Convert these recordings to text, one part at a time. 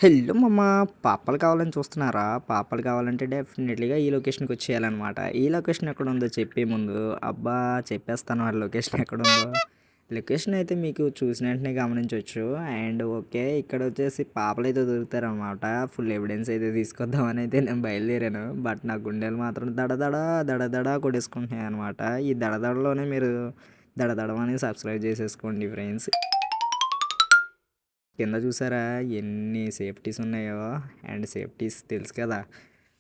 Hello మమ్మ. పాపలు కావాలని చూస్తున్నారా? పాపలు కావాలంటే డెఫినెట్లీగా ఈ లొకేషన్కి వచ్చేయాలన్నమాట. ఈ లొకేషన్ ఎక్కడ ఉందో చెప్పే ముందు అబ్బా చెప్పేస్తాను ఆ లొకేషన్ ఎక్కడుందో. లొకేషన్ అయితే మీకు చూసిన వెంటనే గమనించవచ్చు. అండ్ ఓకే, ఇక్కడ వచ్చేసి పాపలు అయితే దొరుకుతారనమాట. ఫుల్ ఎవిడెన్స్ అయితే తీసుకొద్దామని అయితే నేను బయలుదేరాను. బట్ నా గుండెలు మాత్రం దడదడ దడదడ కొట్టేసుకుంటున్నాయి అనమాట. ఈ దడదడలోనే మీరు దడదడమని సబ్స్క్రైబ్ చేసేసుకోండి ఫ్రెండ్స్. కింద చూసారా ఎన్ని సేఫ్టీస్ ఉన్నాయో? అండ్ సేఫ్టీస్ తెలుసు కదా.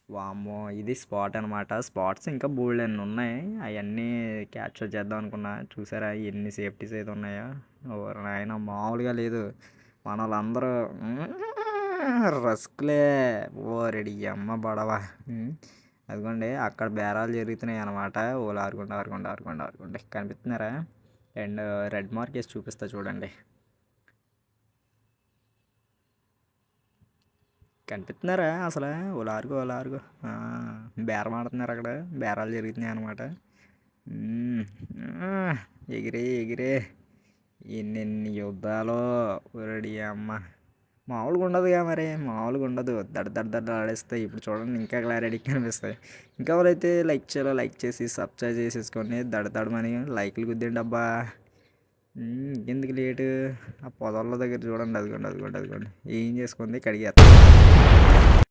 వామ్మో, ఇది స్పాట్ అనమాట. స్పాట్స్ ఇంకా బోల్డ్ అన్ని ఉన్నాయి. అవన్నీ క్యాప్చర్ చేద్దాం అనుకున్నా. చూసారా ఎన్ని సేఫ్టీస్ అయితే ఉన్నాయో? ఓరి నాయన మామూలుగా లేదు. మన వాళ్ళందరూ రస్కులే. ఓరెడి అమ్మ బడవ. అదిగోండి అక్కడ బేరాలు జరుగుతున్నాయి అనమాట. ఓలా ఆరుకుండా ఆరుకుండా ఆరుకుండా ఆరుకుండా కనిపిస్తున్నారా? అండ్ రెడ్ మార్క్ వేసి చూపిస్తా చూడండి. కనిపిస్తున్నారా అసలు? ఓలారుగో ఓలారుగో బేరం ఆడుతున్నారు అక్కడ. బేరాలు జరుగుతున్నాయి అనమాట. ఎగిరే ఎగిరే ఎన్నెన్ని యుద్ధాలు. రెడీ అమ్మ. మామూలుగా ఉండదుగా మరి. మామూలుగా ఉండదు. దడ దడ దడ ఆడేస్తాయి. ఇప్పుడు చూడండి ఇంకా క్లారిటీ కనిపిస్తాయి. ఇంకా ఎవరైతే లైక్ చేయాలో లైక్ చేసి సబ్స్క్రైబ్ చేసేసుకొని దడ దడమని లైక్లు గుద్దండి అబ్బా. ఎందుకు లేటు? ఆ పొదల్లో దగ్గర చూడండి. అదిగోండి అదిగోండి అదిగోండి ఏం చేసుకుంది కడిగేస్తా.